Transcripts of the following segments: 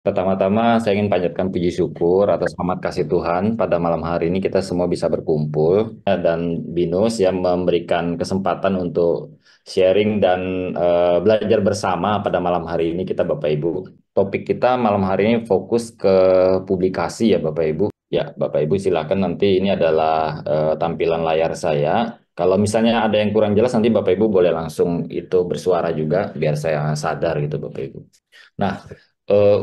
Pertama-tama saya ingin panjatkan puji syukur atas rahmat kasih Tuhan pada malam hari ini kita semua bisa berkumpul dan Binus yang memberikan kesempatan untuk sharing dan belajar bersama pada malam hari ini kita Bapak Ibu. Topik kita malam hari ini fokus ke publikasi ya Bapak Ibu. Ya Bapak Ibu silakan nanti ini adalah tampilan layar saya. Kalau misalnya ada yang kurang jelas nanti Bapak Ibu boleh langsung itu bersuara juga biar saya sadar gitu Bapak Ibu. Nah,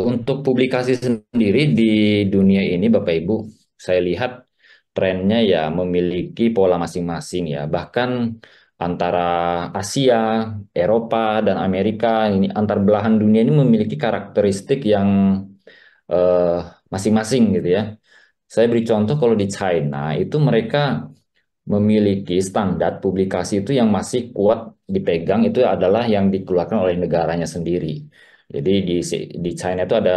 untuk publikasi sendiri di dunia ini, Bapak Ibu, saya lihat trennya ya memiliki pola masing-masing ya. Bahkan antara Asia, Eropa, dan Amerika, ini antar belahan dunia ini memiliki karakteristik yang eh, masing-masing gitu ya. Saya beri contoh kalau di China itu mereka memiliki standar publikasi itu yang masih kuat dipegang itu adalah yang dikeluarkan oleh negaranya sendiri. Jadi di China itu ada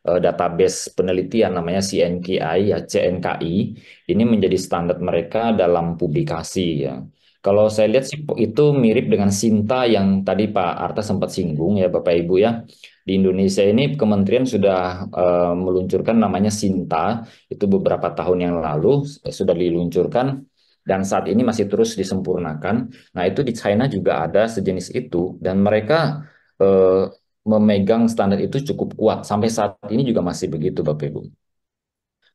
database penelitian namanya CNKI ya CNKI. Ini menjadi standar mereka dalam publikasi ya. Kalau saya lihat sih itu mirip dengan Sinta yang tadi Pak Arta sempat singgung ya Bapak Ibu ya. Di Indonesia ini kementerian sudah meluncurkan namanya Sinta itu beberapa tahun yang lalu sudah diluncurkan dan saat ini masih terus disempurnakan. Nah, itu di China juga ada sejenis itu dan mereka eh, memegang standar itu cukup kuat. Sampai saat ini juga masih begitu, Bapak Ibu.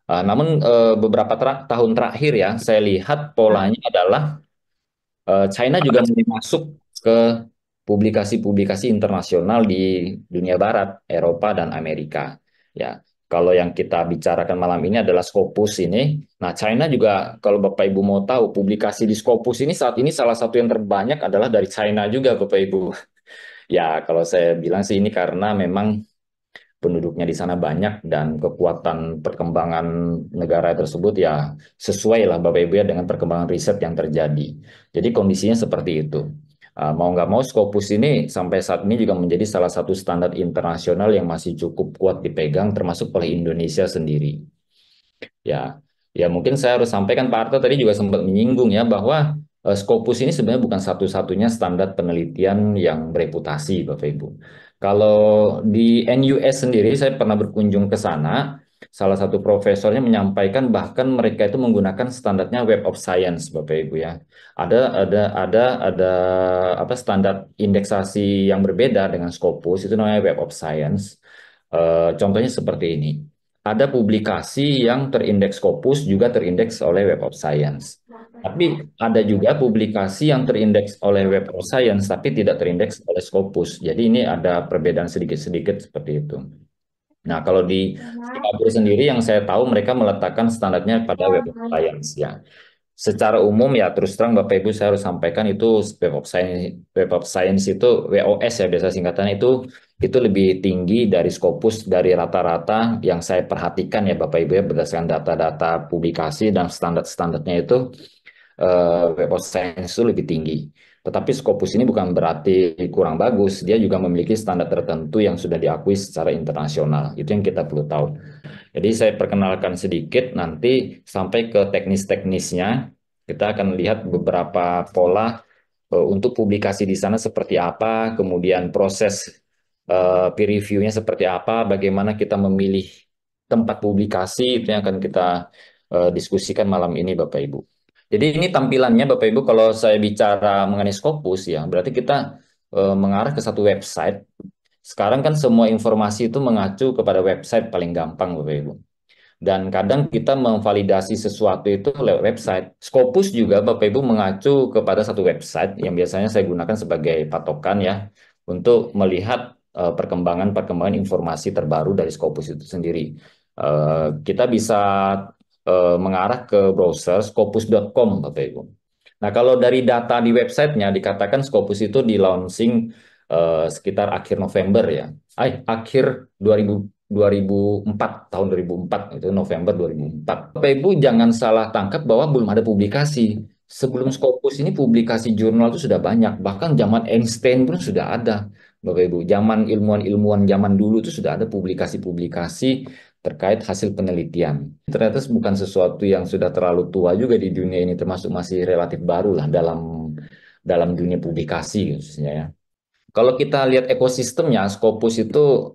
Namun beberapa tahun terakhir ya, saya lihat polanya adalah China juga mulai masuk ke publikasi-publikasi internasional di dunia barat, Eropa dan Amerika. Ya, kalau yang kita bicarakan malam ini adalah Scopus ini. Nah, China juga kalau Bapak Ibu mau tahu, publikasi di Scopus ini saat ini salah satu yang terbanyak adalah dari China juga, Bapak Ibu. Ya, kalau saya bilang sih ini karena memang penduduknya di sana banyak dan kekuatan perkembangan negara tersebut ya sesuai lah Bapak Ibu ya dengan perkembangan riset yang terjadi. Jadi kondisinya seperti itu. Mau nggak mau Scopus ini sampai saat ini juga menjadi salah satu standar internasional yang masih cukup kuat dipegang termasuk oleh Indonesia sendiri. Ya, ya mungkin saya harus sampaikan Pak Arto tadi juga sempat menyinggung ya bahwa Scopus ini sebenarnya bukan satu-satunya standar penelitian yang bereputasi, Bapak Ibu. Kalau di NUS sendiri, saya pernah berkunjung ke sana. Salah satu profesornya menyampaikan bahkan mereka itu menggunakan standarnya Web of Science, Bapak Ibu ya. Ada apa standar indeksasi yang berbeda dengan Scopus itu namanya Web of Science. Contohnya seperti ini. Ada publikasi yang terindeks Scopus juga terindeks oleh Web of Science. Tapi ada juga publikasi yang terindeks oleh Web of Science tapi tidak terindeks oleh Scopus. Jadi ini ada perbedaan sedikit-sedikit seperti itu. Nah, kalau di Singapura sendiri yang saya tahu mereka meletakkan standarnya pada Web of Science ya. Secara umum ya terus terang Bapak Ibu saya harus sampaikan itu Web of Science itu WOS ya biasa singkatannya itu lebih tinggi dari Scopus dari rata-rata yang saya perhatikan ya Bapak Ibu ya berdasarkan data-data publikasi dan standar-standarnya itu Web of Science itu lebih tinggi. Tetapi Scopus ini bukan berarti kurang bagus, dia juga memiliki standar tertentu yang sudah diakui secara internasional. Itu yang kita perlu tahu. Jadi saya perkenalkan sedikit, nanti sampai ke teknis-teknisnya, kita akan lihat beberapa pola untuk publikasi di sana seperti apa, kemudian proses peer review-nya seperti apa, bagaimana kita memilih tempat publikasi, itu yang akan kita diskusikan malam ini Bapak Ibu. Jadi ini tampilannya Bapak Ibu, kalau saya bicara mengenai Scopus ya, berarti kita mengarah ke satu website. Sekarang kan semua informasi itu mengacu kepada website paling gampang Bapak Ibu. Dan kadang kita memvalidasi sesuatu itu lewat website. Scopus juga Bapak Ibu mengacu kepada satu website yang biasanya saya gunakan sebagai patokan ya untuk melihat perkembangan-perkembangan informasi terbaru dari Scopus itu sendiri. Kita bisa mengarah ke browser scopus.com Bapak Ibu. Nah, kalau dari data di websitenya dikatakan Scopus itu di launching sekitar akhir November ya. Akhir 2004, tahun 2004, itu November 2004. Bapak Ibu jangan salah tangkap bahwa belum ada publikasi. Sebelum Scopus ini publikasi jurnal itu sudah banyak. Bahkan zaman Einstein pun sudah ada. Bapak Ibu, zaman ilmuwan-ilmuwan zaman dulu itu sudah ada publikasi-publikasi terkait hasil penelitian. Ternyata bukan sesuatu yang sudah terlalu tua juga di dunia ini, termasuk masih relatif baru lah dalam dalam dunia publikasi khususnya ya. Kalau kita lihat ekosistemnya, Scopus itu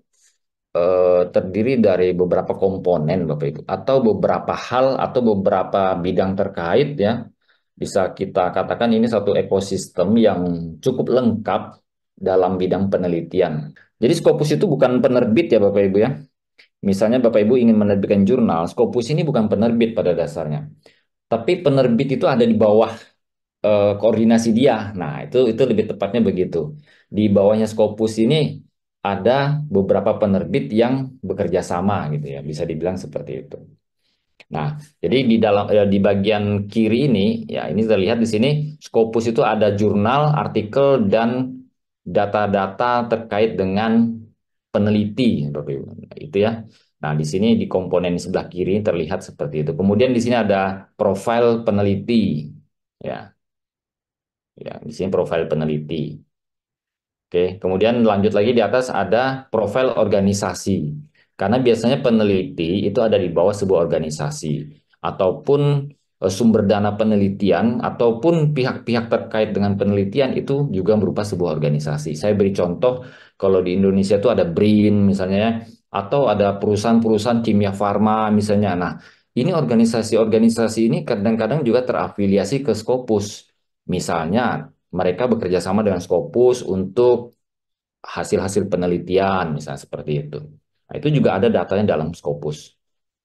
terdiri dari beberapa komponen, Bapak Ibu, atau beberapa hal atau beberapa bidang terkait ya. Bisa kita katakan ini satu ekosistem yang cukup lengkap dalam bidang penelitian. Jadi Scopus itu bukan penerbit ya Bapak Ibu ya. Misalnya Bapak Ibu ingin menerbitkan jurnal, Scopus ini bukan penerbit pada dasarnya. Tapi penerbit itu ada di bawah koordinasi dia. Nah, itu lebih tepatnya begitu. Di bawahnya Scopus ini ada beberapa penerbit yang bekerja sama gitu ya, bisa dibilang seperti itu. Nah, jadi di bagian kiri ini ya ini terlihat di sini Scopus itu ada jurnal, artikel dan data-data terkait dengan peneliti, Bapak Ibu. Itu ya. Nah, di sini di komponen sebelah kiri terlihat seperti itu. Kemudian di sini ada profil peneliti. Ya, ya, di sini profil peneliti. Oke, kemudian lanjut lagi di atas ada profil organisasi. Karena biasanya peneliti itu ada di bawah sebuah organisasi ataupun sumber dana penelitian ataupun pihak-pihak terkait dengan penelitian itu juga berupa sebuah organisasi. Saya beri contoh kalau di Indonesia itu ada BRIN misalnya ya, atau ada perusahaan-perusahaan kimia farma misalnya. Nah, ini organisasi-organisasi ini kadang-kadang juga terafiliasi ke Scopus. Misalnya mereka bekerja sama dengan Scopus untuk hasil-hasil penelitian, misalnya seperti itu. Nah, itu juga ada datanya dalam Scopus.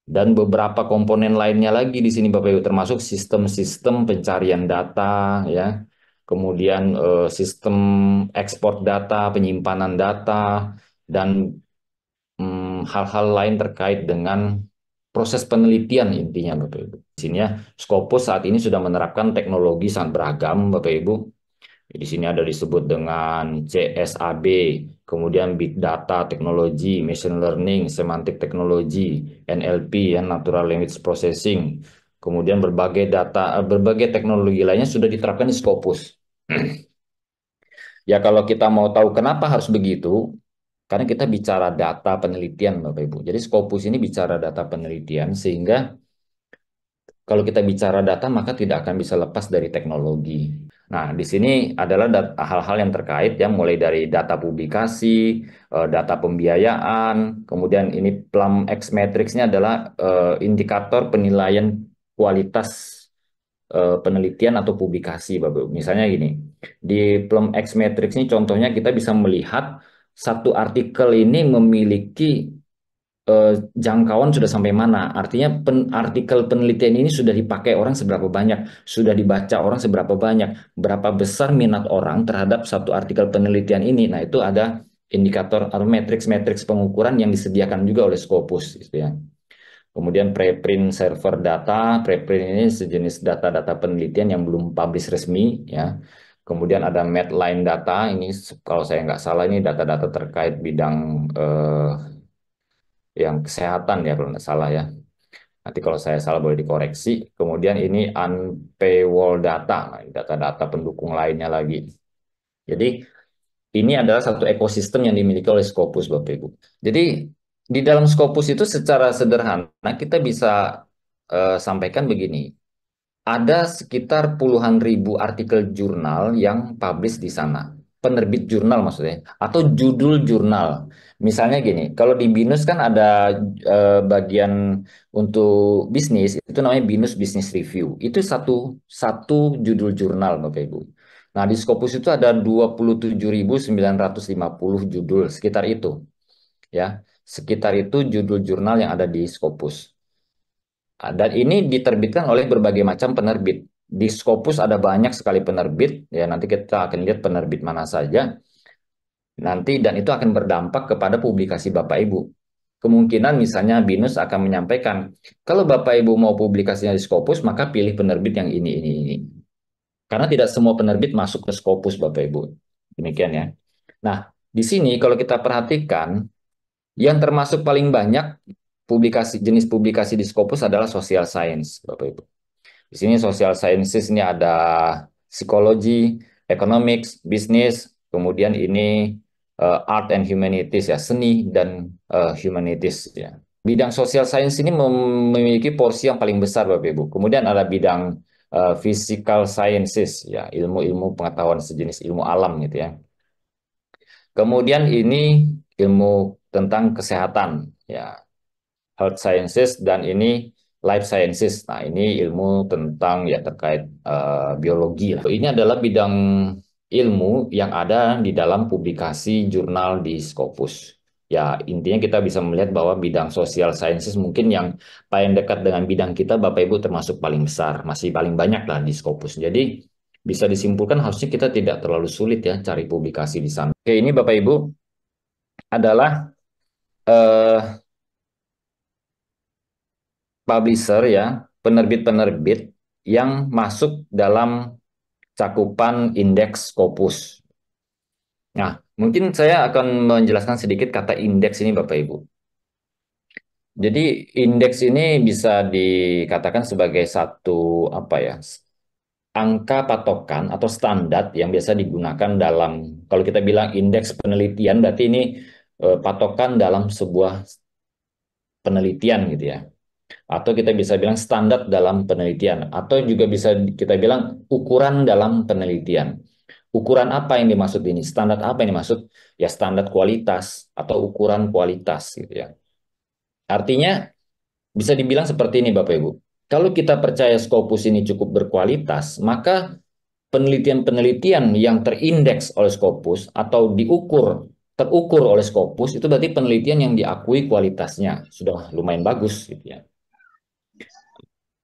Dan beberapa komponen lainnya lagi di sini Bapak Ibu, termasuk sistem-sistem pencarian data, ya, kemudian sistem ekspor data, penyimpanan data, dan hal-hal lain terkait dengan proses penelitian intinya Bapak Ibu. Di sini ya, Scopus saat ini sudah menerapkan teknologi sangat beragam Bapak Ibu. Di sini ada disebut dengan CSAB, kemudian Big Data Technology, Machine Learning, Semantic Technology, NLP, ya, Natural Language Processing. Kemudian berbagai teknologi lainnya sudah diterapkan di Scopus. Ya kalau kita mau tahu kenapa harus begitu, karena kita bicara data penelitian Bapak Ibu. Jadi Scopus ini bicara data penelitian sehingga kalau kita bicara data, maka tidak akan bisa lepas dari teknologi. Nah, di sini adalah hal-hal yang terkait ya, mulai dari data publikasi, data pembiayaan, kemudian ini Plum X Matrix-nya adalah indikator penilaian kualitas penelitian atau publikasi, Bapak. Misalnya gini, di Plum X Matrix ini contohnya kita bisa melihat satu artikel ini memiliki eh, jangkauan sudah sampai mana. Artinya artikel penelitian ini sudah dipakai orang seberapa banyak, sudah dibaca orang seberapa banyak, berapa besar minat orang terhadap satu artikel penelitian ini. Nah, itu ada indikator atau matriks-matriks pengukuran yang disediakan juga oleh Scopus gitu ya. Kemudian preprint server data, preprint ini sejenis data-data penelitian yang belum publish resmi ya. Kemudian ada Medline data, ini kalau saya nggak salah ini data-data terkait bidang yang kesehatan ya kalau nggak salah ya. Nanti kalau saya salah boleh dikoreksi. Kemudian ini unpaywall data, nah, data-data pendukung lainnya lagi. Jadi ini adalah satu ekosistem yang dimiliki oleh Scopus, Bapak Ibu. Jadi di dalam Scopus itu secara sederhana kita bisa sampaikan begini. Ada sekitar puluhan ribu artikel jurnal yang publish di sana. Penerbit jurnal maksudnya, atau judul jurnal. Misalnya gini, kalau di BINUS kan ada bagian untuk bisnis, itu namanya BINUS Business Review. Itu satu satu judul jurnal, Bapak Ibu. Nah, di Scopus itu ada 27.950 judul, sekitar itu. Ya, sekitar itu judul jurnal yang ada di Scopus. Dan ini diterbitkan oleh berbagai macam penerbit. Di Scopus ada banyak sekali penerbit, ya nanti kita akan lihat penerbit mana saja. Nanti dan itu akan berdampak kepada publikasi Bapak Ibu. Kemungkinan misalnya BINUS akan menyampaikan, kalau Bapak Ibu mau publikasinya di Scopus, maka pilih penerbit yang ini. Karena tidak semua penerbit masuk ke Scopus Bapak Ibu. Demikian ya. Nah, di sini kalau kita perhatikan, yang termasuk paling banyak jenis publikasi di Scopus adalah social science, Bapak Ibu. Di sini social sciences ini ada psikologi, economics, bisnis, kemudian ini art and humanities ya, seni dan humanities ya. Bidang social science ini memiliki porsi yang paling besar Bapak Ibu. Kemudian ada bidang physical sciences ya, ilmu-ilmu pengetahuan sejenis ilmu alam gitu ya. Kemudian ini ilmu tentang kesehatan, ya, health sciences, dan ini life sciences. Nah, ini ilmu tentang ya terkait biologi lah. Ini adalah bidang ilmu yang ada di dalam publikasi jurnal di Scopus. Ya, intinya kita bisa melihat bahwa bidang social sciences mungkin yang paling dekat dengan bidang kita, Bapak Ibu, termasuk paling besar, masih paling banyak lah di Scopus. Jadi, bisa disimpulkan harusnya kita tidak terlalu sulit ya cari publikasi di sana. Oke, ini Bapak Ibu adalah eh, publisher ya, penerbit-penerbit yang masuk dalam cakupan indeks Scopus. Nah, mungkin saya akan menjelaskan sedikit kata indeks ini Bapak Ibu. Jadi indeks ini bisa dikatakan sebagai satu apa ya, angka patokan atau standar yang biasa digunakan dalam, kalau kita bilang indeks penelitian berarti ini patokan dalam sebuah penelitian gitu ya. Atau kita bisa bilang standar dalam penelitian, atau juga bisa kita bilang ukuran dalam penelitian. Ukuran apa yang dimaksud ini? Standar apa yang dimaksud? Ya standar kualitas atau ukuran kualitas gitu ya. Artinya bisa dibilang seperti ini Bapak Ibu. Kalau kita percaya Scopus ini cukup berkualitas, maka penelitian-penelitian yang terindeks oleh Scopus atau terukur oleh Scopus itu berarti penelitian yang diakui kualitasnya sudah lumayan bagus gitu ya.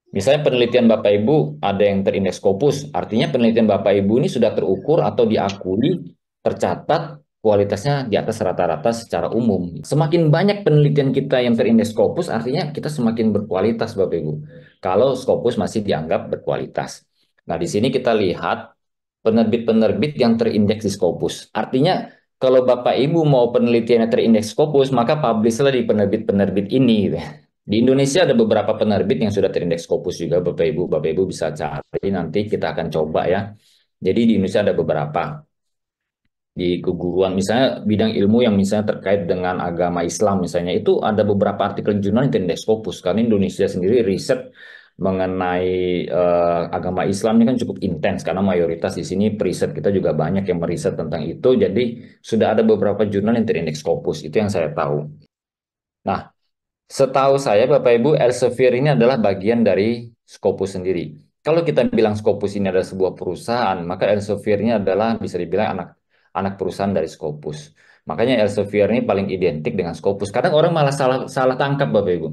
Misalnya penelitian Bapak Ibu ada yang terindeks Scopus, artinya penelitian Bapak Ibu ini sudah terukur atau diakui, tercatat kualitasnya di atas rata-rata secara umum. Semakin banyak penelitian kita yang terindeks Scopus, artinya kita semakin berkualitas Bapak Ibu. Kalau Scopus masih dianggap berkualitas. Nah, di sini kita lihat penerbit-penerbit yang terindeks di Scopus. Artinya kalau Bapak Ibu mau penelitiannya terindeks Scopus, maka publishlah di penerbit-penerbit ini gitu ya. Di Indonesia ada beberapa penerbit yang sudah terindeks Scopus juga, Bapak Ibu. Bapak Ibu bisa cari, nanti kita akan coba ya. Jadi di Indonesia ada beberapa. Di keguruan, misalnya bidang ilmu yang misalnya terkait dengan agama Islam, misalnya itu ada beberapa artikel jurnal yang terindeks Scopus. Karena Indonesia sendiri riset mengenai agama Islam ini kan cukup intens, karena mayoritas di sini periset kita juga banyak yang meriset tentang itu. Jadi sudah ada beberapa jurnal yang terindeks Scopus, itu yang saya tahu. Nah, setahu saya, Bapak Ibu, Elsevier ini adalah bagian dari Scopus sendiri. Kalau kita bilang Scopus ini adalah sebuah perusahaan, maka Elsevier ini adalah bisa dibilang anak anak perusahaan dari Scopus. Makanya Elsevier ini paling identik dengan Scopus. Kadang orang malah salah salah tangkap, Bapak Ibu.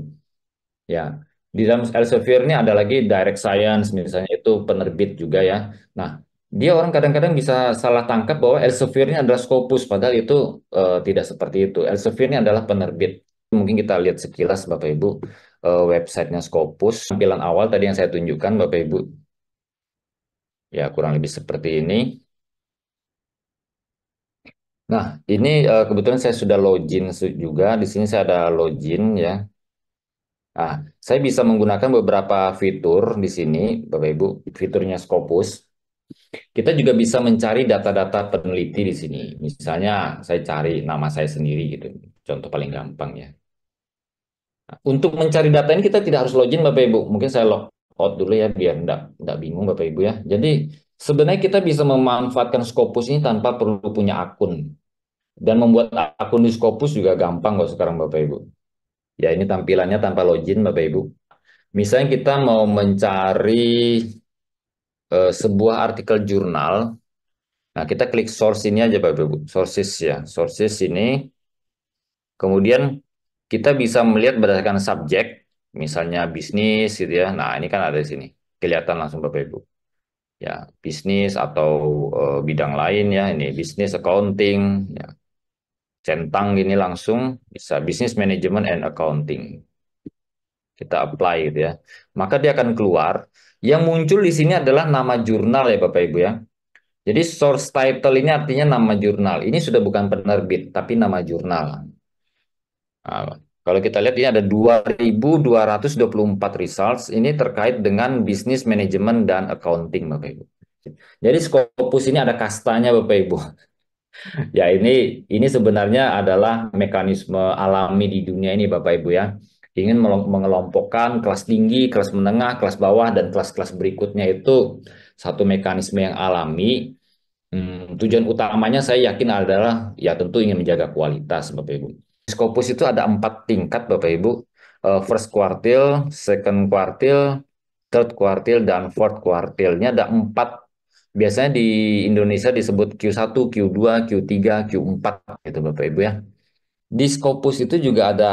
Ya, di dalam Elsevier ini ada lagi Direct Science, misalnya itu penerbit juga ya. Nah, dia orang kadang-kadang bisa salah tangkap bahwa Elsevier ini adalah Scopus, padahal itu tidak seperti itu. Elsevier ini adalah penerbit. Mungkin kita lihat sekilas Bapak Ibu websitenya Scopus. Tampilan awal tadi yang saya tunjukkan Bapak Ibu. Ya, kurang lebih seperti ini. Nah, ini kebetulan saya sudah login juga. Di sini saya ada login ya. Nah, saya bisa menggunakan beberapa fitur di sini, Bapak Ibu, fiturnya Scopus. Kita juga bisa mencari data-data peneliti di sini. Misalnya, saya cari nama saya sendiri gitu. Contoh paling gampang ya. Nah, untuk mencari data ini kita tidak harus login, Bapak Ibu. Mungkin saya log out dulu ya, biar enggak bingung, Bapak Ibu ya. Jadi, sebenarnya kita bisa memanfaatkan Scopus ini tanpa perlu punya akun. Dan membuat akun di Scopus juga gampang kok sekarang, Bapak Ibu. Ya, ini tampilannya tanpa login, Bapak Ibu. Misalnya kita mau mencari sebuah artikel jurnal, nah kita klik source ini aja Bapak Ibu, sources ya, sources ini, kemudian kita bisa melihat berdasarkan subjek, misalnya bisnis gitu ya, nah ini kan ada di sini, kelihatan langsung Bapak Ibu, ya bisnis atau bidang lain ya, ini bisnis accounting, ya centang gini langsung bisa business management and accounting, kita apply gitu ya, maka dia akan keluar. Yang muncul di sini adalah nama jurnal ya Bapak Ibu ya. Jadi source title ini artinya nama jurnal. Ini sudah bukan penerbit, tapi nama jurnal. Nah, kalau kita lihat ini ada 2.224 results. Ini terkait dengan bisnis manajemen dan accounting, Bapak Ibu. Jadi Scopus ini ada kastanya, Bapak Ibu. Ya ini sebenarnya adalah mekanisme alami di dunia ini, Bapak Ibu ya. Ingin mengelompokkan kelas tinggi, kelas menengah, kelas bawah, dan kelas-kelas berikutnya itu satu mekanisme yang alami. Tujuan utamanya saya yakin adalah ya tentu ingin menjaga kualitas Bapak Ibu. Scopus itu ada 4 tingkat Bapak Ibu. First quartile, second quartile, third quartile, dan fourth quartile-nya ada 4. Biasanya di Indonesia disebut Q1, Q2, Q3, Q4 gitu Bapak Ibu ya. Di Scopus itu juga ada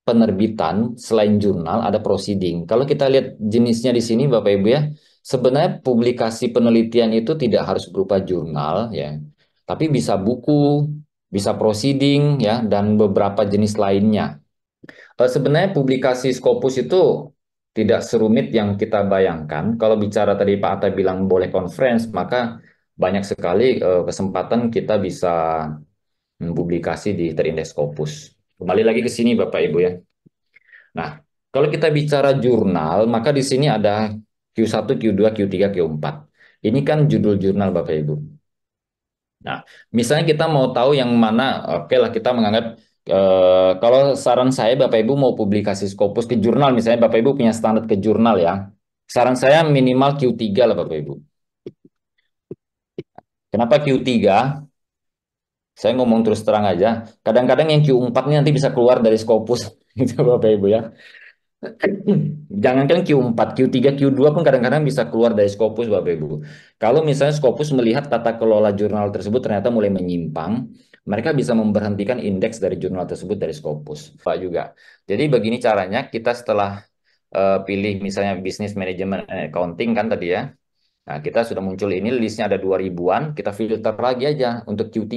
penerbitan, selain jurnal ada proceeding. Kalau kita lihat jenisnya di sini Bapak Ibu ya, sebenarnya publikasi penelitian itu tidak harus berupa jurnal ya, tapi bisa buku, bisa proceeding ya, dan beberapa jenis lainnya. Sebenarnya publikasi Scopus itu tidak serumit yang kita bayangkan. Kalau bicara tadi Pak Atta bilang boleh conference, maka banyak sekali kesempatan kita bisa publikasi di Terindeks Scopus. Kembali lagi ke sini Bapak Ibu ya. Nah, kalau kita bicara jurnal, maka di sini ada Q1, Q2, Q3, Q4. Ini kan judul jurnal Bapak Ibu. Nah, misalnya kita mau tahu yang mana, oke lah kita menganggap kalau saran saya Bapak Ibu mau publikasi Scopus ke jurnal, misalnya Bapak Ibu punya standar ke jurnal ya. Saran saya minimal Q3 lah Bapak Ibu. Kenapa Q3? Saya ngomong terus terang aja. Kadang-kadang yang Q4 ini nanti bisa keluar dari Scopus gitu Bapak Ibu ya. Jangankan Q4, Q3, Q2 pun kadang-kadang bisa keluar dari Scopus, Bapak Ibu. Kalau misalnya Scopus melihat tata kelola jurnal tersebut ternyata mulai menyimpang, mereka bisa memberhentikan indeks dari jurnal tersebut dari Scopus. Pak juga. Jadi begini caranya, kita setelah pilih misalnya bisnis manajemen accounting kan tadi ya. Nah, kita sudah muncul ini listnya ada 2000-an, kita filter lagi aja untuk Q3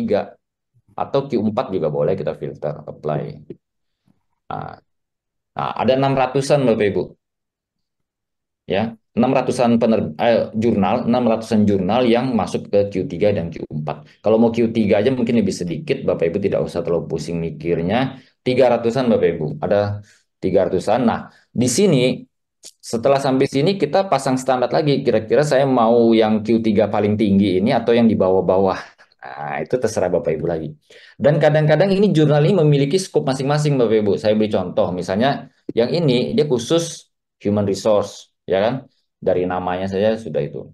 atau Q4 juga boleh kita filter, apply. Nah, ada 600-an Bapak Ibu. Ya, 600-an jurnal yang masuk ke Q3 dan Q4. Kalau mau Q3 aja mungkin lebih sedikit, Bapak Ibu tidak usah terlalu pusing mikirnya. 300-an Bapak Ibu, ada 300-an. Nah, di sini setelah sampai sini kita pasang standar lagi. Kira-kira saya mau yang Q3 paling tinggi ini atau yang di bawah-bawah. Nah, itu terserah Bapak Ibu lagi. Dan kadang-kadang ini jurnal ini memiliki skop masing-masing Bapak Ibu. Saya beri contoh, misalnya yang ini dia khusus human resource, ya kan? Dari namanya saja sudah itu.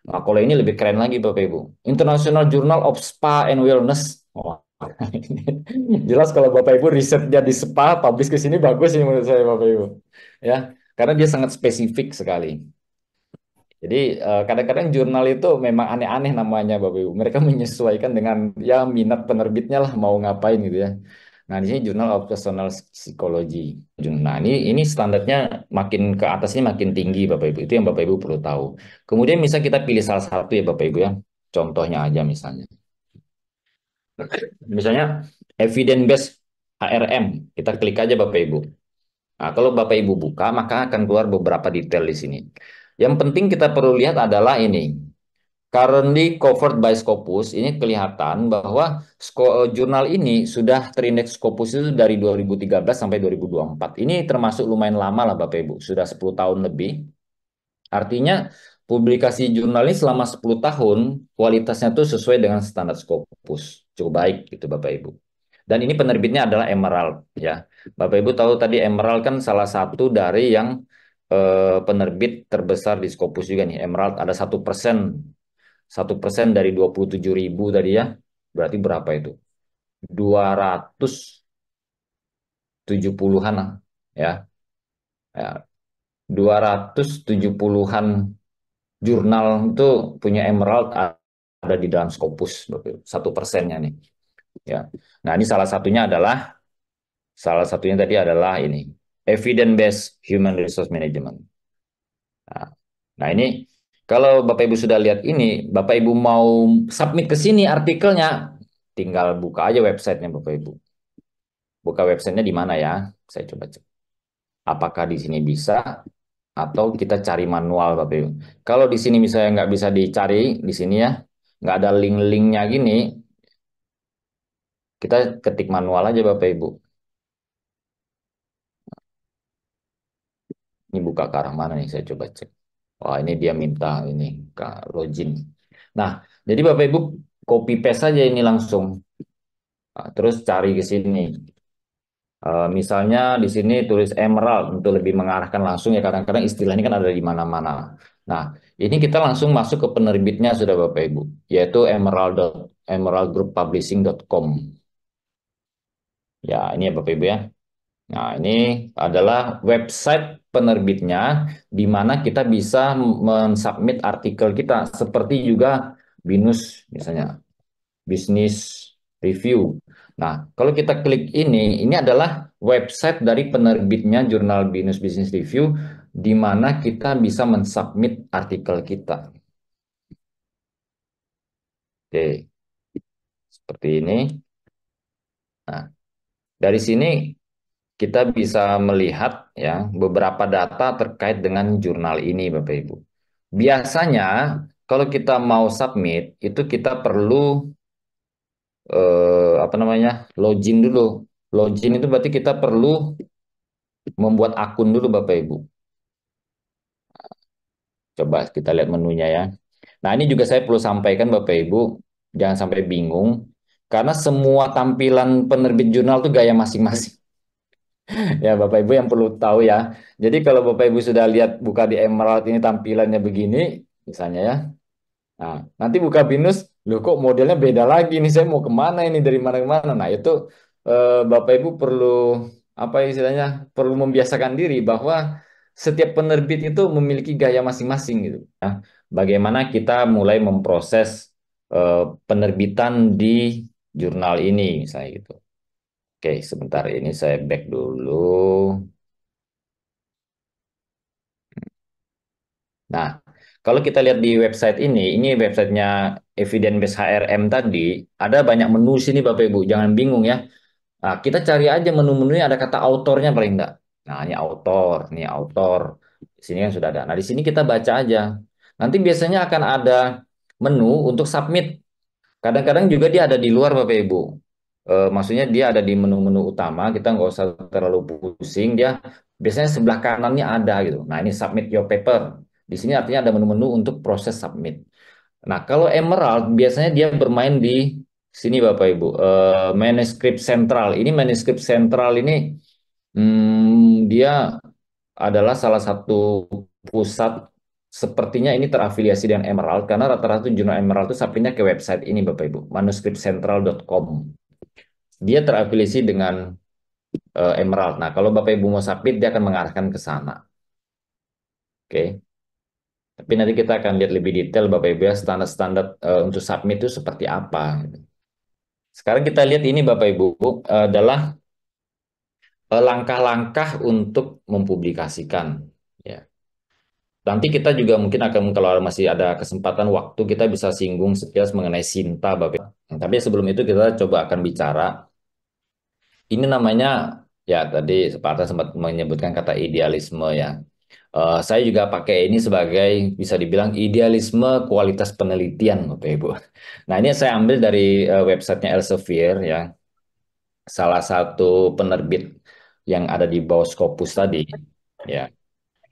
Nah, kalau ini lebih keren lagi Bapak Ibu. International Journal of Spa and Wellness. Oh, jelas kalau Bapak Ibu risetnya di spa, publish ke sini bagus sih menurut saya Bapak Ibu. Ya, karena dia sangat spesifik sekali. Jadi kadang-kadang jurnal itu memang aneh-aneh namanya Bapak Ibu. Mereka menyesuaikan dengan ya minat penerbitnya lah mau ngapain gitu ya. Nah, di sini Journal of Personal Psychology. Nah, ini standarnya makin ke atasnya makin tinggi Bapak Ibu. Itu yang Bapak Ibu perlu tahu. Kemudian misal kita pilih salah satu ya Bapak Ibu ya. Contohnya aja misalnya. Misalnya evidence based HRM. Kita klik aja Bapak Ibu. Nah, kalau Bapak Ibu buka, maka akan keluar beberapa detail di sini. Yang penting kita perlu lihat adalah ini. Currently covered by Scopus, ini kelihatan bahwa jurnal ini sudah terindeks Scopus itu dari 2013 sampai 2024. Ini termasuk lumayan lama lah Bapak Ibu, sudah 10 tahun lebih. Artinya publikasi jurnal ini selama 10 tahun kualitasnya tuh sesuai dengan standar Scopus. Cukup baik gitu Bapak Ibu. Dan ini penerbitnya adalah Emerald ya. Bapak Ibu tahu tadi Emerald kan salah satu dari yang penerbit terbesar di Scopus juga nih. Emerald ada 1% dari 27.000 tadi ya. Berarti berapa itu? 270-an lah ya. Ya, 270-an jurnal itu punya Emerald ada di dalam Scopus 1%-nya nih ya. Nah, ini salah satunya tadi adalah ini evidence based human resource management. Nah, nah, ini kalau Bapak Ibu sudah lihat ini, Bapak Ibu mau submit ke sini artikelnya, tinggal buka aja websitenya Bapak Ibu. Buka websitenya di mana ya? Saya coba cek. Apakah di sini bisa atau kita cari manual Bapak Ibu. Kalau di sini misalnya nggak bisa dicari di sini ya, nggak ada link-linknya gini, kita ketik manual aja Bapak Ibu. Ini buka ke arah mana nih? Saya coba cek. Wah, ini dia minta ini ke login. Nah, jadi Bapak Ibu copy paste saja ini langsung. Nah, terus cari ke sini. Misalnya di sini tulis Emerald untuk lebih mengarahkan langsung ya kadang-kadang istilah ini kan ada di mana-mana. Nah, ini kita langsung masuk ke penerbitnya sudah Bapak Ibu, yaitu emeraldgrouppublishing.com. Ya, ini ya Bapak Ibu ya. Nah, ini adalah website penerbitnya di mana kita bisa mensubmit artikel kita seperti juga BINUS misalnya, Business Review. Nah, kalau kita klik ini adalah website dari penerbitnya jurnal BINUS Business Review di mana kita bisa mensubmit artikel kita. Oke, seperti ini. Nah, dari sini kita bisa melihat ya beberapa data terkait dengan jurnal ini, Bapak Ibu. Biasanya kalau kita mau submit itu kita perlu apa namanya login dulu. Login itu berarti kita perlu membuat akun dulu, Bapak Ibu. Coba kita lihat menunya ya. Nah, ini juga saya perlu sampaikan Bapak Ibu, jangan sampai bingung karena semua tampilan penerbit jurnal itu gaya masing-masing. Ya, Bapak Ibu yang perlu tahu ya. Jadi kalau Bapak Ibu sudah lihat buka di Emerald ini tampilannya begini, misalnya ya. Nah, nanti buka BINUS, loh kok modelnya beda lagi nih, saya mau kemana ini, dari mana ke mana. Nah, itu Bapak Ibu perlu, apa istilahnya, perlu membiasakan diri bahwa setiap penerbit itu memiliki gaya masing-masing gitu. Ya. Bagaimana kita mulai memproses eh, penerbitan di jurnal ini, misalnya gitu. Oke, sebentar ini saya back dulu. Nah, kalau kita lihat di website ini websitenya Evidence Based HRM tadi, ada banyak menu sini Bapak Ibu, jangan bingung ya. Nah, kita cari aja menu-menunya ada kata autornya paling enggak. Nah, ini autor. Di sini kan sudah ada. Nah, di sini kita baca aja. Nanti biasanya akan ada menu untuk submit. Kadang-kadang juga dia ada di luar Bapak Ibu. Maksudnya dia ada di menu-menu utama, kita nggak usah terlalu pusing. Dia biasanya sebelah kanannya ada gitu. Nah ini submit your paper. Di sini artinya ada menu-menu untuk proses submit. Nah kalau Emerald biasanya dia bermain di sini Bapak Ibu. Manuscript Central. Ini manuscript Central ini dia adalah salah satu pusat, sepertinya ini terafiliasi dengan Emerald karena rata-rata jurnal Emerald itu submitnya ke website ini Bapak Ibu, manuscriptcentral.com. Dia terafiliasi dengan Emerald. Nah, kalau Bapak Ibu mau submit dia akan mengarahkan ke sana. Oke. Tapi nanti kita akan lihat lebih detail Bapak Ibu ya standar-standar untuk submit itu seperti apa. Sekarang kita lihat ini Bapak Ibu adalah langkah-langkah untuk mempublikasikan. Ya. Nanti kita juga mungkin akan kalau masih ada kesempatan waktu kita bisa singgung sekilas mengenai Sinta Bapak. Nah, tapi sebelum itu kita coba akan bicara. Ini namanya ya tadi Pak Arta sempat menyebutkan kata idealisme ya. Saya juga pakai ini sebagai bisa dibilang idealisme kualitas penelitian Bapak Ibu. Nah ini saya ambil dari websitenya Elsevier ya. Salah satu penerbit yang ada di bawah Scopus tadi. Ya.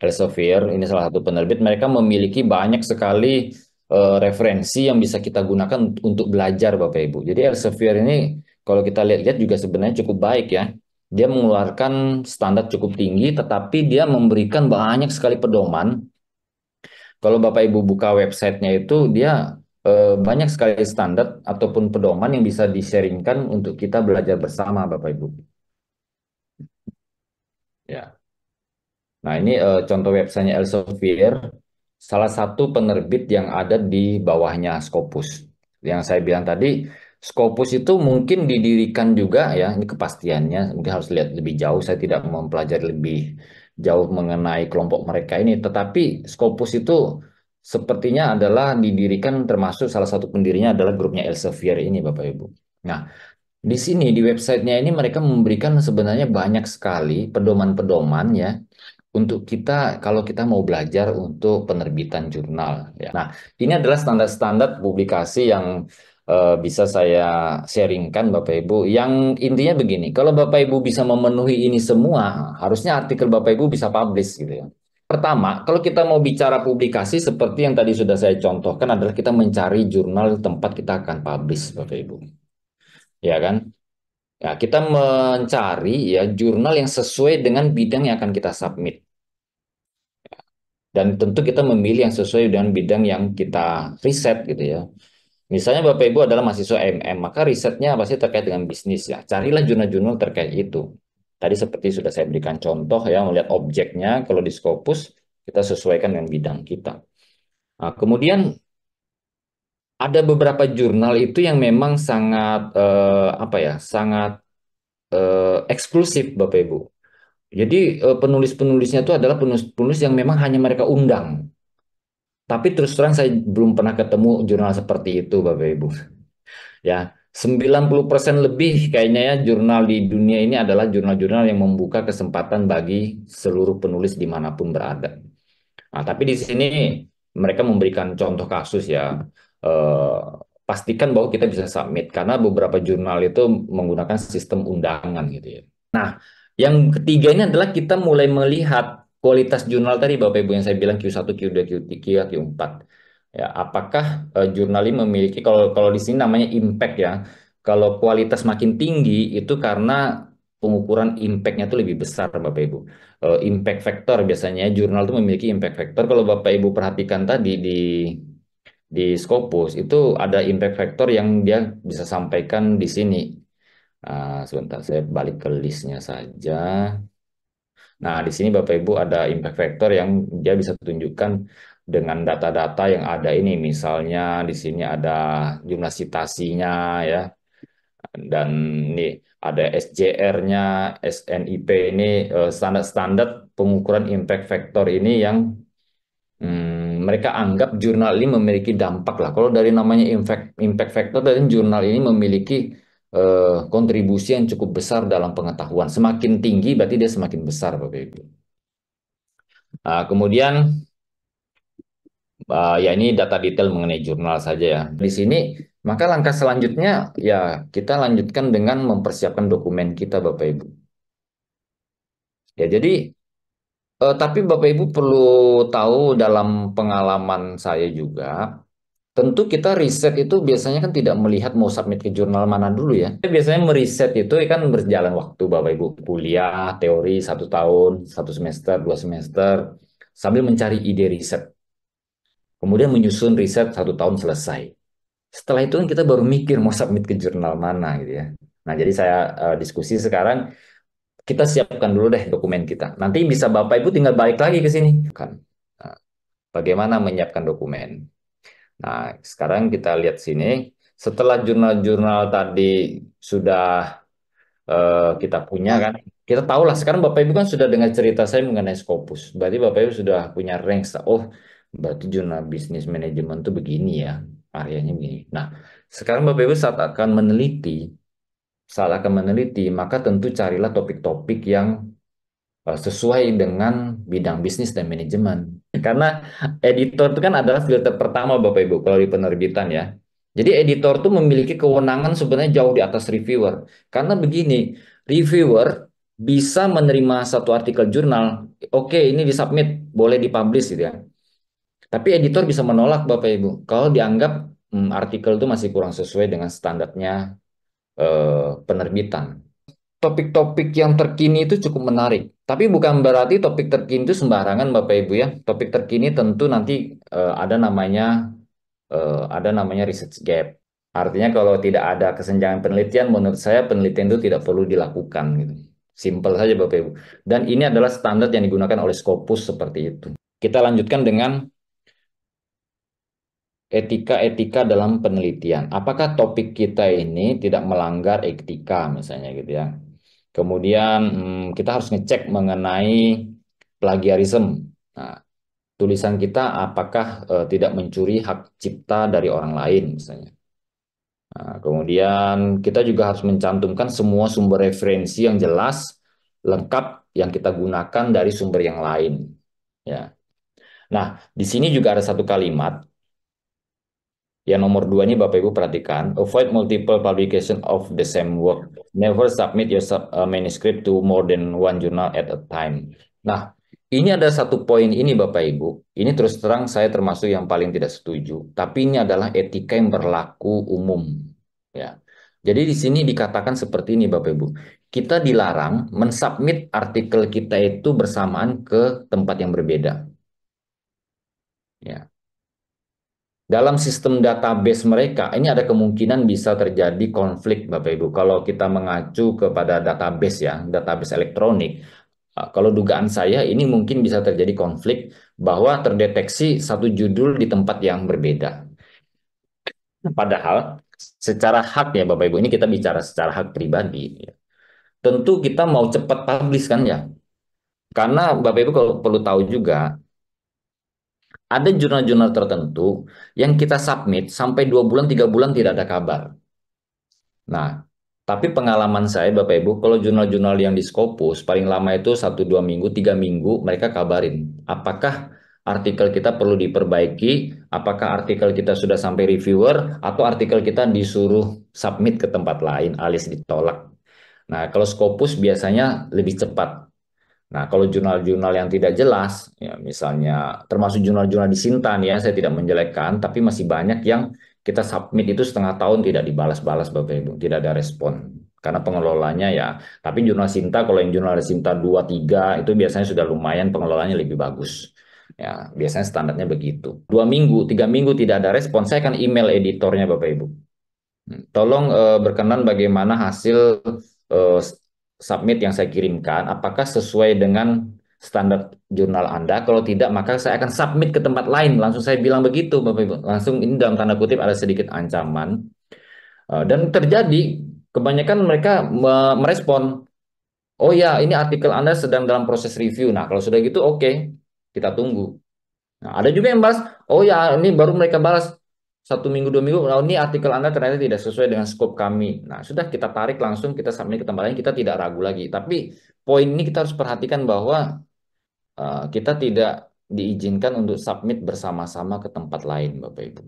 Elsevier ini salah satu penerbit, mereka memiliki banyak sekali referensi yang bisa kita gunakan untuk belajar Bapak Ibu. Jadi Elsevier ini kalau kita lihat-lihat juga sebenarnya cukup baik ya. Dia mengeluarkan standar cukup tinggi, tetapi dia memberikan banyak sekali pedoman. Kalau Bapak Ibu buka websitenya itu, dia banyak sekali standar ataupun pedoman yang bisa di-sharingkan untuk kita belajar bersama Bapak Ibu. Ya. Nah, ini contoh websitenya Elsevier, salah satu penerbit yang ada di bawahnya Scopus. Yang saya bilang tadi, Scopus itu mungkin didirikan juga ya, ini kepastiannya, mungkin harus lihat lebih jauh, saya tidak mempelajari lebih jauh mengenai kelompok mereka ini, tetapi Scopus itu sepertinya adalah didirikan termasuk salah satu pendirinya adalah grupnya Elsevier ini Bapak Ibu. Nah, di sini di websitenya ini mereka memberikan sebenarnya banyak sekali pedoman-pedoman ya untuk kita kalau kita mau belajar untuk penerbitan jurnal ya. Nah, ini adalah standar-standar publikasi yang bisa saya sharingkan Bapak Ibu. Yang intinya begini, kalau Bapak Ibu bisa memenuhi ini semua, harusnya artikel Bapak Ibu bisa publish gitu ya. Pertama, kalau kita mau bicara publikasi seperti yang tadi sudah saya contohkan adalah kita mencari jurnal tempat kita akan publish Bapak Ibu. Ya kan? Ya, kita mencari ya jurnal yang sesuai dengan bidang yang akan kita submit. Dan tentu kita memilih yang sesuai dengan bidang yang kita riset gitu ya. Misalnya Bapak Ibu adalah mahasiswa MM, maka risetnya pasti terkait dengan bisnis ya. Carilah jurnal-jurnal terkait itu. Tadi seperti sudah saya berikan contoh ya, melihat objeknya, kalau di Scopus kita sesuaikan dengan bidang kita. Nah, kemudian ada beberapa jurnal itu yang memang sangat apa ya, sangat eksklusif Bapak Ibu. Jadi penulis-penulisnya itu adalah penulis-penulis yang memang hanya mereka undang. Tapi terus terang saya belum pernah ketemu jurnal seperti itu Bapak Ibu. Ya, 90% lebih kayaknya ya jurnal di dunia ini adalah jurnal-jurnal yang membuka kesempatan bagi seluruh penulis dimanapun berada. Nah, tapi di sini mereka memberikan contoh kasus ya. Eh, Pastikan bahwa kita bisa submit karena beberapa jurnal itu menggunakan sistem undangan gitu ya. Nah, yang ketiga ini adalah kita mulai melihat kualitas jurnal tadi Bapak Ibu yang saya bilang Q1, Q2, Q3, Q4. Ya, apakah jurnal ini memiliki kalau kalau di sini namanya impact ya. Kalau kualitas makin tinggi itu karena pengukuran impact-nya itu lebih besar Bapak Ibu. Impact factor biasanya jurnal itu memiliki impact factor. Kalau Bapak Ibu perhatikan tadi di Scopus itu ada impact factor yang dia bisa sampaikan di sini. Sebentar, saya balik ke listnya saja. Nah, di sini Bapak Ibu ada impact factor yang dia bisa tunjukkan dengan data-data yang ada ini. Misalnya di sini ada jumlah citasinya ya, dan ini ada SJR-nya, SNIP ini standar-standar pengukuran impact factor ini yang mereka anggap jurnal ini memiliki dampak lah. Kalau dari namanya impact factor, dan jurnal ini memiliki kontribusi yang cukup besar dalam pengetahuan. Semakin tinggi berarti dia semakin besar, Bapak Ibu. Nah, kemudian ya ini data detail mengenai jurnal saja ya. Di sini maka langkah selanjutnya ya kita lanjutkan dengan mempersiapkan dokumen kita, Bapak Ibu. Ya jadi tapi Bapak Ibu perlu tahu dalam pengalaman saya juga. Tentu kita riset itu biasanya kan tidak melihat mau submit ke jurnal mana dulu ya. Kita biasanya meriset itu kan berjalan waktu Bapak Ibu. Kuliah, teori 1 tahun, 1 semester, 2 semester. Sambil mencari ide riset. Kemudian menyusun riset 1 tahun selesai. Setelah itu kan kita baru mikir mau submit ke jurnal mana gitu ya. Nah jadi saya diskusi sekarang, kita siapkan dulu deh dokumen kita. Nanti bisa Bapak Ibu tinggal balik lagi ke sini. Kan. Nah, bagaimana menyiapkan dokumen? Nah, sekarang kita lihat sini. Setelah jurnal-jurnal tadi sudah kita punya kan, kita tahu lah sekarang Bapak Ibu kan sudah dengar cerita saya mengenai Scopus. Berarti Bapak Ibu sudah punya range. Oh, berarti jurnal bisnis manajemen itu begini ya, areanya begini. Nah, sekarang Bapak Ibu saat akan meneliti, maka tentu carilah topik-topik yang sesuai dengan bidang bisnis dan manajemen. Karena editor itu kan adalah filter pertama Bapak Ibu kalau di penerbitan ya. Jadi editor itu memiliki kewenangan sebenarnya jauh di atas reviewer. Karena begini, reviewer bisa menerima satu artikel jurnal, oke ini disubmit, boleh dipublish gitu ya. Tapi editor bisa menolak Bapak Ibu kalau dianggap artikel itu masih kurang sesuai dengan standarnya penerbitan. Topik-topik yang terkini itu cukup menarik. Tapi bukan berarti topik terkini itu sembarangan Bapak Ibu ya. Topik terkini tentu nanti ada namanya research gap. Artinya kalau tidak ada kesenjangan penelitian, menurut saya penelitian itu tidak perlu dilakukan gitu. Simpel saja Bapak Ibu. Dan ini adalah standar yang digunakan oleh Scopus seperti itu. Kita lanjutkan dengan etika-etika dalam penelitian. Apakah topik kita ini tidak melanggar etika misalnya gitu ya. Kemudian kita harus ngecek mengenai plagiarisme. Nah, tulisan kita apakah tidak mencuri hak cipta dari orang lain misalnya. Nah, kemudian kita juga harus mencantumkan semua sumber referensi yang jelas, lengkap yang kita gunakan dari sumber yang lain. Ya. Nah, di sini juga ada satu kalimat. Yang nomor 2 ini Bapak Ibu perhatikan, avoid multiple publication of the same work. Never submit your manuscript to more than one journal at a time. Nah, ini ada satu poin ini Bapak Ibu. Ini terus terang saya termasuk yang paling tidak setuju. Tapi ini adalah etika yang berlaku umum. Ya. Jadi di sini dikatakan seperti ini Bapak Ibu. Kita dilarang mensubmit artikel kita itu bersamaan ke tempat yang berbeda. Ya. dalam sistem database mereka, ini ada kemungkinan bisa terjadi konflik, Bapak Ibu. Kalau kita mengacu kepada database ya, database elektronik, kalau dugaan saya ini mungkin bisa terjadi konflik bahwa terdeteksi satu judul di tempat yang berbeda. Padahal secara hak ya Bapak Ibu, ini kita bicara secara hak pribadi. Tentu kita mau cepat publish kan ya. Karena Bapak Ibu kalau perlu tahu juga, ada jurnal-jurnal tertentu yang kita submit sampai 2 bulan, 3 bulan tidak ada kabar. Nah, tapi pengalaman saya Bapak Ibu, kalau jurnal-jurnal yang di Scopus, paling lama itu 1, 2 minggu, 3 minggu, mereka kabarin. Apakah artikel kita perlu diperbaiki, apakah artikel kita sudah sampai reviewer, atau artikel kita disuruh submit ke tempat lain alias ditolak. Nah, kalau Scopus biasanya lebih cepat. Nah, kalau jurnal-jurnal yang tidak jelas, ya misalnya termasuk jurnal-jurnal di Sintan ya, saya tidak menjelekkan, tapi masih banyak yang kita submit itu setengah tahun tidak dibalas-balas Bapak Ibu, tidak ada respon. Karena pengelolanya ya, tapi jurnal Sinta, kalau yang jurnal Sinta 2 3 itu biasanya sudah lumayan pengelolanya lebih bagus. Ya, biasanya standarnya begitu. 2 minggu, 3 minggu tidak ada respon, saya akan email editornya Bapak Ibu. Tolong berkenan bagaimana hasil eh, submit yang saya kirimkan, apakah sesuai dengan standar jurnal Anda? Kalau tidak, maka saya akan submit ke tempat lain. Langsung saya bilang begitu, Bapak Ibu. Langsung ini dalam tanda kutip ada sedikit ancaman. Dan terjadi, kebanyakan mereka merespon, oh ya, ini artikel Anda sedang dalam proses review. Nah, kalau sudah gitu, oke, kita tunggu. Nah, ada juga yang balas, oh ya ini baru mereka balas 1 minggu 2 minggu, oh, ini artikel Anda ternyata tidak sesuai dengan scope kami. Nah sudah kita tarik langsung kita submit ke tempat lain, kita tidak ragu lagi. Tapi poin ini kita harus perhatikan bahwa kita tidak diizinkan untuk submit bersama-sama ke tempat lain, Bapak Ibu.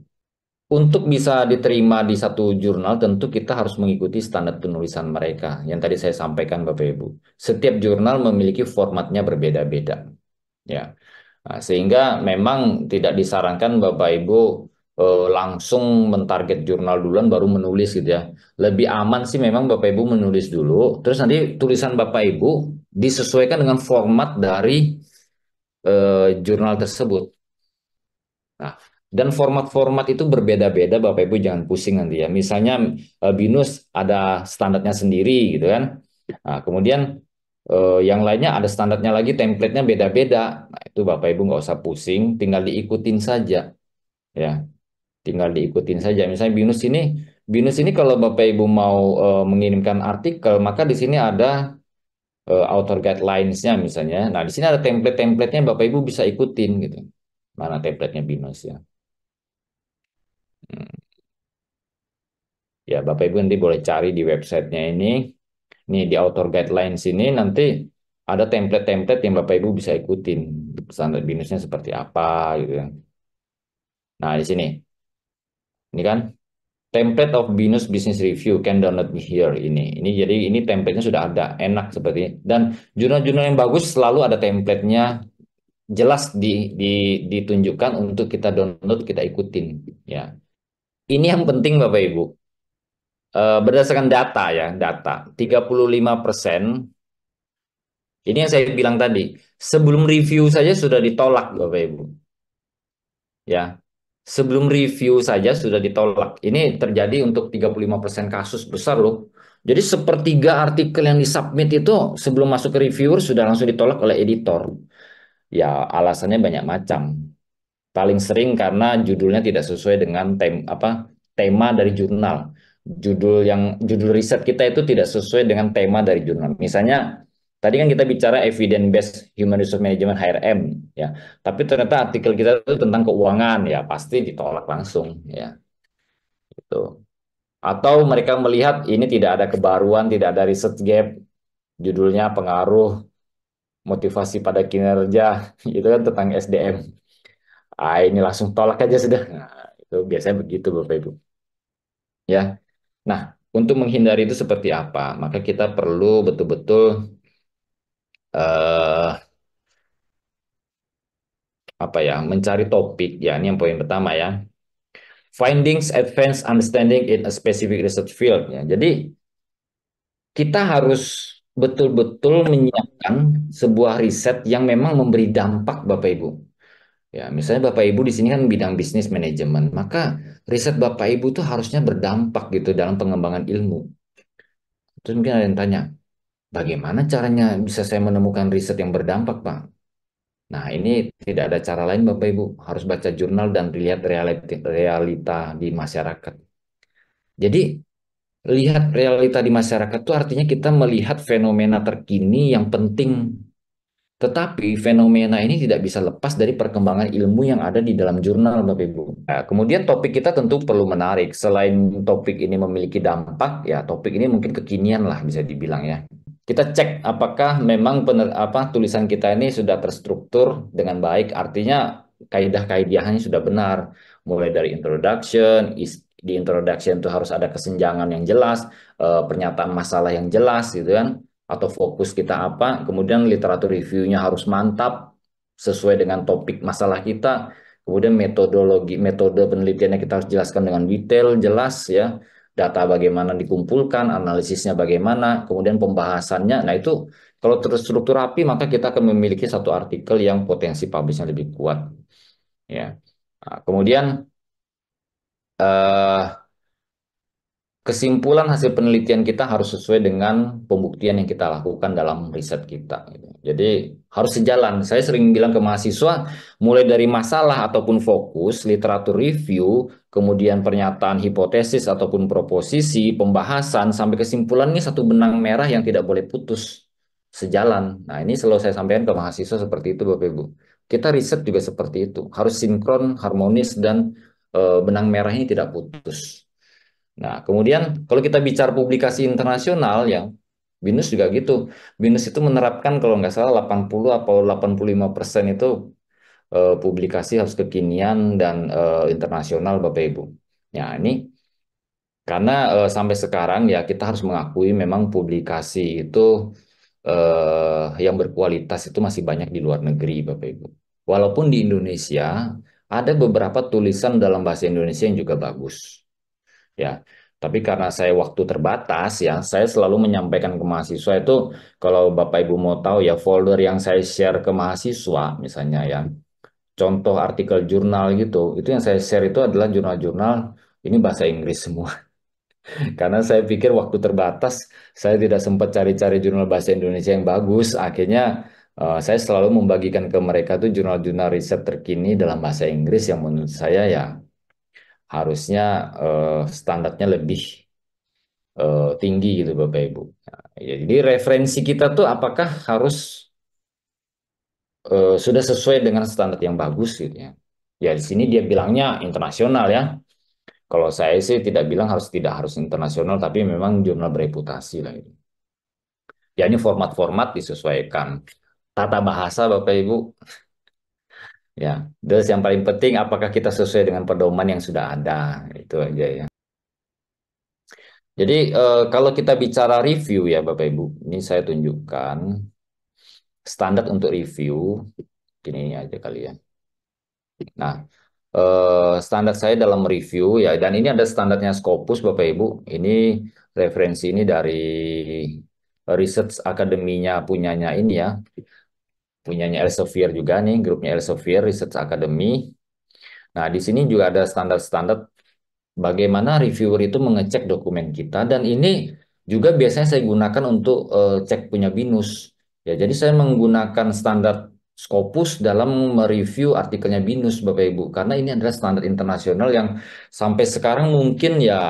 Untuk bisa diterima di satu jurnal, tentu kita harus mengikuti standar penulisan mereka. Yang tadi saya sampaikan, Bapak Ibu. Setiap jurnal memiliki formatnya berbeda-beda. Ya. Nah, sehingga memang tidak disarankan Bapak Ibu langsung mentarget jurnal duluan baru menulis gitu ya. Lebih aman sih memang Bapak Ibu menulis dulu, terus nanti tulisan Bapak Ibu disesuaikan dengan format dari jurnal tersebut. Nah, dan format-format itu berbeda-beda, Bapak Ibu jangan pusing nanti ya. Misalnya BINUS ada standarnya sendiri gitu kan. Nah, kemudian yang lainnya ada standarnya lagi, template-nya beda-beda. Nah, itu Bapak Ibu nggak usah pusing, tinggal diikutin saja ya. Tinggal diikutin saja. Misalnya BINUS ini kalau Bapak Ibu mau mengirimkan artikel, maka di sini ada author guidelines-nya misalnya. Nah, di sini ada template-templatenya Bapak Ibu bisa ikutin gitu. Mana template-nya BINUS ya. Hmm. Ya, Bapak Ibu nanti boleh cari di websitenya ini. Nih di author guidelines ini nanti ada template-template yang Bapak Ibu bisa ikutin. Standar BINUSnya seperti apa gitu ya. Nah, di sini. Ini kan template of BINUS Business Review can download here ini. Jadi ini template-nya sudah ada, enak seperti ini. Dan jurnal-jurnal yang bagus selalu ada template-nya jelas ditunjukkan untuk kita download, kita ikutin ya. Ini yang penting Bapak Ibu. Berdasarkan data ya, data 35%. Ini yang saya bilang tadi, sebelum review saja sudah ditolak Bapak Ibu. Ya. Sebelum review saja sudah ditolak. Ini terjadi untuk 35% kasus besar loh. Jadi sepertiga artikel yang disubmit itu sebelum masuk ke reviewer sudah langsung ditolak oleh editor. Ya, alasannya banyak macam. Paling sering karena judulnya tidak sesuai dengan tema dari jurnal. Judul riset kita itu tidak sesuai dengan tema dari jurnal. Misalnya tadi kan kita bicara evidence based human resource management HRM ya. Tapi ternyata artikel kita itu tentang keuangan ya pasti ditolak langsung ya gitu. Atau mereka melihat ini tidak ada kebaruan, tidak ada research gap, judulnya pengaruh motivasi pada kinerja, itu kan tentang SDM. Ah, ini langsung tolak aja sudah. Nah, itu biasanya begitu Bapak Ibu. Ya. Nah, untuk menghindari itu seperti apa? Maka kita perlu betul-betul eh apa ya, mencari topik. Ya, ini yang poin pertama ya. Findings advanced understanding in a specific research field ya. Jadi, kita harus betul-betul menyiapkan sebuah riset yang memang memberi dampak Bapak Ibu. Ya, misalnya Bapak Ibu di sini kan bidang bisnis manajemen, maka riset Bapak Ibu tuh harusnya berdampak gitu dalam pengembangan ilmu. Terus mungkin ada yang tanya, bagaimana caranya bisa saya menemukan riset yang berdampak, Pak? Nah, ini tidak ada cara lain Bapak Ibu, harus baca jurnal dan lihat realita di masyarakat. Jadi, lihat realita di masyarakat itu artinya kita melihat fenomena terkini yang penting. Tetapi fenomena ini tidak bisa lepas dari perkembangan ilmu yang ada di dalam jurnal, Bapak Ibu. Nah, kemudian topik kita tentu perlu menarik. Selain topik ini memiliki dampak, ya topik ini mungkin kekinian lah bisa dibilang ya. Kita cek apakah memang tulisan kita ini sudah terstruktur dengan baik, artinya kaidah-kaidahnya sudah benar. Mulai dari introduction, di introduction itu harus ada kesenjangan yang jelas, pernyataan masalah yang jelas gitu kan, atau fokus kita apa, kemudian literatur reviewnya harus mantap sesuai dengan topik masalah kita, kemudian metode penelitiannya kita harus jelaskan dengan detail, jelas ya, data bagaimana dikumpulkan, analisisnya bagaimana, kemudian pembahasannya. Nah itu kalau terstruktur rapi maka kita akan memiliki satu artikel yang potensi publishnya lebih kuat. Ya. Nah, kemudian eh, kesimpulan hasil penelitian kita harus sesuai dengan pembuktian yang kita lakukan dalam riset kita, gitu. Jadi harus sejalan. Saya sering bilang ke mahasiswa, mulai dari masalah ataupun fokus, literatur review, kemudian pernyataan hipotesis ataupun proposisi, pembahasan, sampai kesimpulan ini satu benang merah yang tidak boleh putus, sejalan. Nah ini selalu saya sampaikan ke mahasiswa seperti itu Bapak Ibu. Kita riset juga seperti itu, harus sinkron, harmonis, dan benang merah ini tidak putus. Nah, kemudian kalau kita bicara publikasi internasional yang BINUS juga gitu. BINUS itu menerapkan kalau nggak salah 80 atau 85% itu publikasi harus kekinian dan internasional Bapak Ibu. Ya, ini karena sampai sekarang ya kita harus mengakui memang publikasi itu yang berkualitas itu masih banyak di luar negeri Bapak Ibu. Walaupun di Indonesia ada beberapa tulisan dalam bahasa Indonesia yang juga bagus. Ya, tapi karena saya waktu terbatas ya, saya selalu menyampaikan ke mahasiswa itu kalau Bapak Ibu mau tahu ya folder yang saya share ke mahasiswa misalnya ya, contoh artikel jurnal gitu, itu yang saya share itu adalah jurnal-jurnal ini bahasa Inggris semua. Karena saya pikir waktu terbatas, saya tidak sempat cari-cari jurnal bahasa Indonesia yang bagus. Akhirnya saya selalu membagikan ke mereka tuh jurnal-jurnal riset terkini dalam bahasa Inggris yang menurut saya ya harusnya standarnya lebih tinggi gitu Bapak Ibu. Nah, ya, jadi referensi kita tuh apakah harus sudah sesuai dengan standar yang bagus gitu ya. Ya di sini dia bilangnya internasional ya. Kalau saya sih tidak harus internasional tapi memang jurnal bereputasi lah itu. Ya ini format-format disesuaikan. Tata bahasa Bapak Ibu ya. Terus yang paling penting apakah kita sesuai dengan pedoman yang sudah ada. Itu aja ya. Jadi kalau kita bicara review ya Bapak Ibu, ini saya tunjukkan standar untuk review, ini aja kali ya. Nah, standar saya dalam review ya, dan ini ada standarnya Scopus Bapak Ibu. Ini referensi ini dari research akademinya punyanya ini ya, punyanya Elsevier juga nih, grupnya Elsevier Research Academy. Nah, di sini juga ada standar-standar bagaimana reviewer itu mengecek dokumen kita dan ini juga biasanya saya gunakan untuk cek punya BINUS. Ya, jadi saya menggunakan standar Scopus dalam mereview artikelnya BINUS Bapak Ibu karena ini adalah standar internasional yang sampai sekarang mungkin ya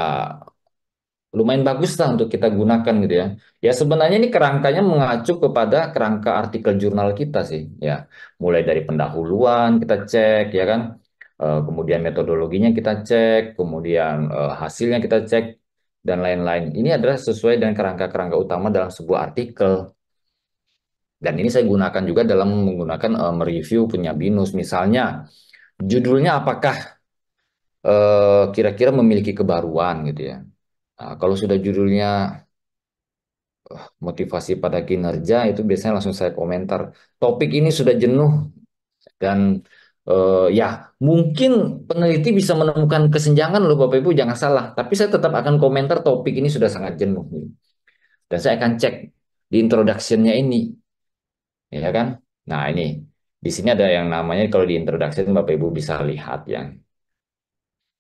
lumayan bagus lah untuk kita gunakan gitu ya. Ya sebenarnya ini kerangkanya mengacu kepada kerangka artikel jurnal kita sih ya. Mulai dari pendahuluan kita cek ya kan. Kemudian metodologinya kita cek, kemudian hasilnya kita cek dan lain-lain. Ini adalah sesuai dengan kerangka-kerangka utama dalam sebuah artikel. Dan ini saya gunakan juga dalam menggunakan mereview punya BINUS. Misalnya judulnya apakah kira-kira memiliki kebaruan gitu ya. Nah, kalau sudah judulnya motivasi pada kinerja itu biasanya langsung saya komentar. Topik ini sudah jenuh dan ya mungkin peneliti bisa menemukan kesenjangan loh Bapak Ibu jangan salah. Tapi saya tetap akan komentar topik ini sudah sangat jenuh. Dan saya akan cek di introduction-nya ini, ya kan? Nah ini Di sini ada yang namanya kalau di introduction Bapak Ibu bisa lihat ya.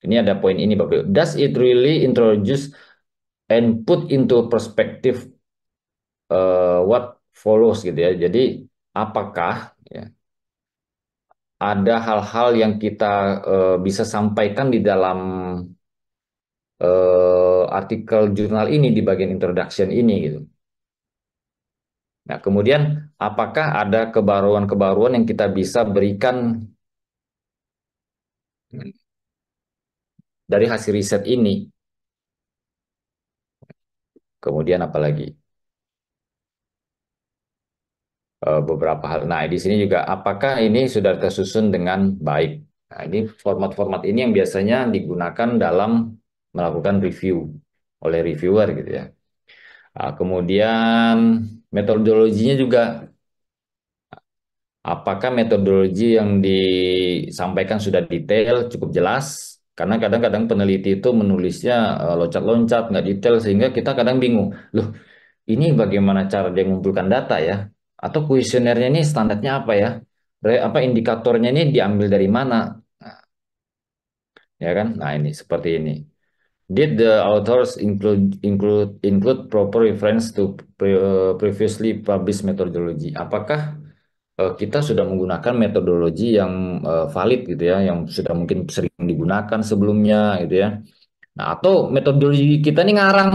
Ini ada poin ini Bapak Ibu. Does it really introduce and put into perspective what follows gitu ya. Jadi apakah ya, ada hal-hal yang kita bisa sampaikan di dalam artikel jurnal ini di bagian introduction ini gitu. Nah, kemudian apakah ada kebaruan-kebaruan yang kita bisa berikan dari hasil riset ini? Kemudian apalagi beberapa hal. Nah, di sini juga apakah ini sudah tersusun dengan baik? Nah, ini format-format ini yang biasanya digunakan dalam melakukan review oleh reviewer gitu ya. Nah, kemudian metodologinya juga, apakah metodologi yang disampaikan sudah detail, cukup jelas? Karena kadang-kadang peneliti itu menulisnya loncat-loncat, nggak detail, sehingga kita kadang bingung. Loh, ini bagaimana cara dia mengumpulkan data ya? Atau kuesionernya ini standarnya apa ya? Apa indikatornya ini diambil dari mana? Nah, ya kan? Nah, ini seperti ini. Did the authors include proper reference to previously published methodology? Apakah kita sudah menggunakan metodologi yang valid gitu ya, yang sudah mungkin sering digunakan sebelumnya gitu ya. Nah, atau metodologi kita ini ngarang,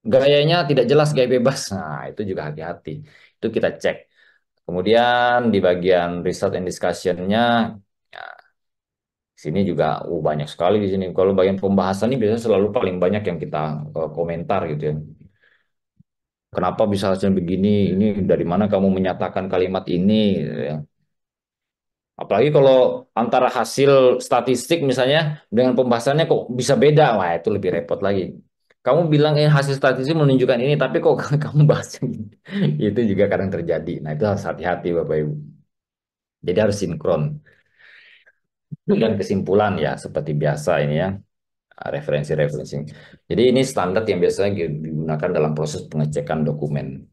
gayanya tidak jelas, gaya bebas. Nah, itu juga hati-hati. Itu kita cek. Kemudian di bagian result and discussion-nya, ya, sini juga banyak sekali di sini. Kalau bagian pembahasan ini biasanya selalu paling banyak yang kita komentar gitu ya. Kenapa bisa hasilnya begini? Ini dari mana kamu menyatakan kalimat ini? Gitu ya. Apalagi kalau antara hasil statistik misalnya dengan pembahasannya kok bisa beda, wah itu lebih repot lagi. Kamu bilang ini hasil statistik menunjukkan ini, tapi kok kamu bahas yang ini. Itu juga kadang terjadi. Nah itu harus hati-hati Bapak Ibu. Jadi harus sinkron. Dan kesimpulan ya seperti biasa ini ya, referensi-referensi. Jadi ini standar yang biasanya digunakan dalam proses pengecekan dokumen.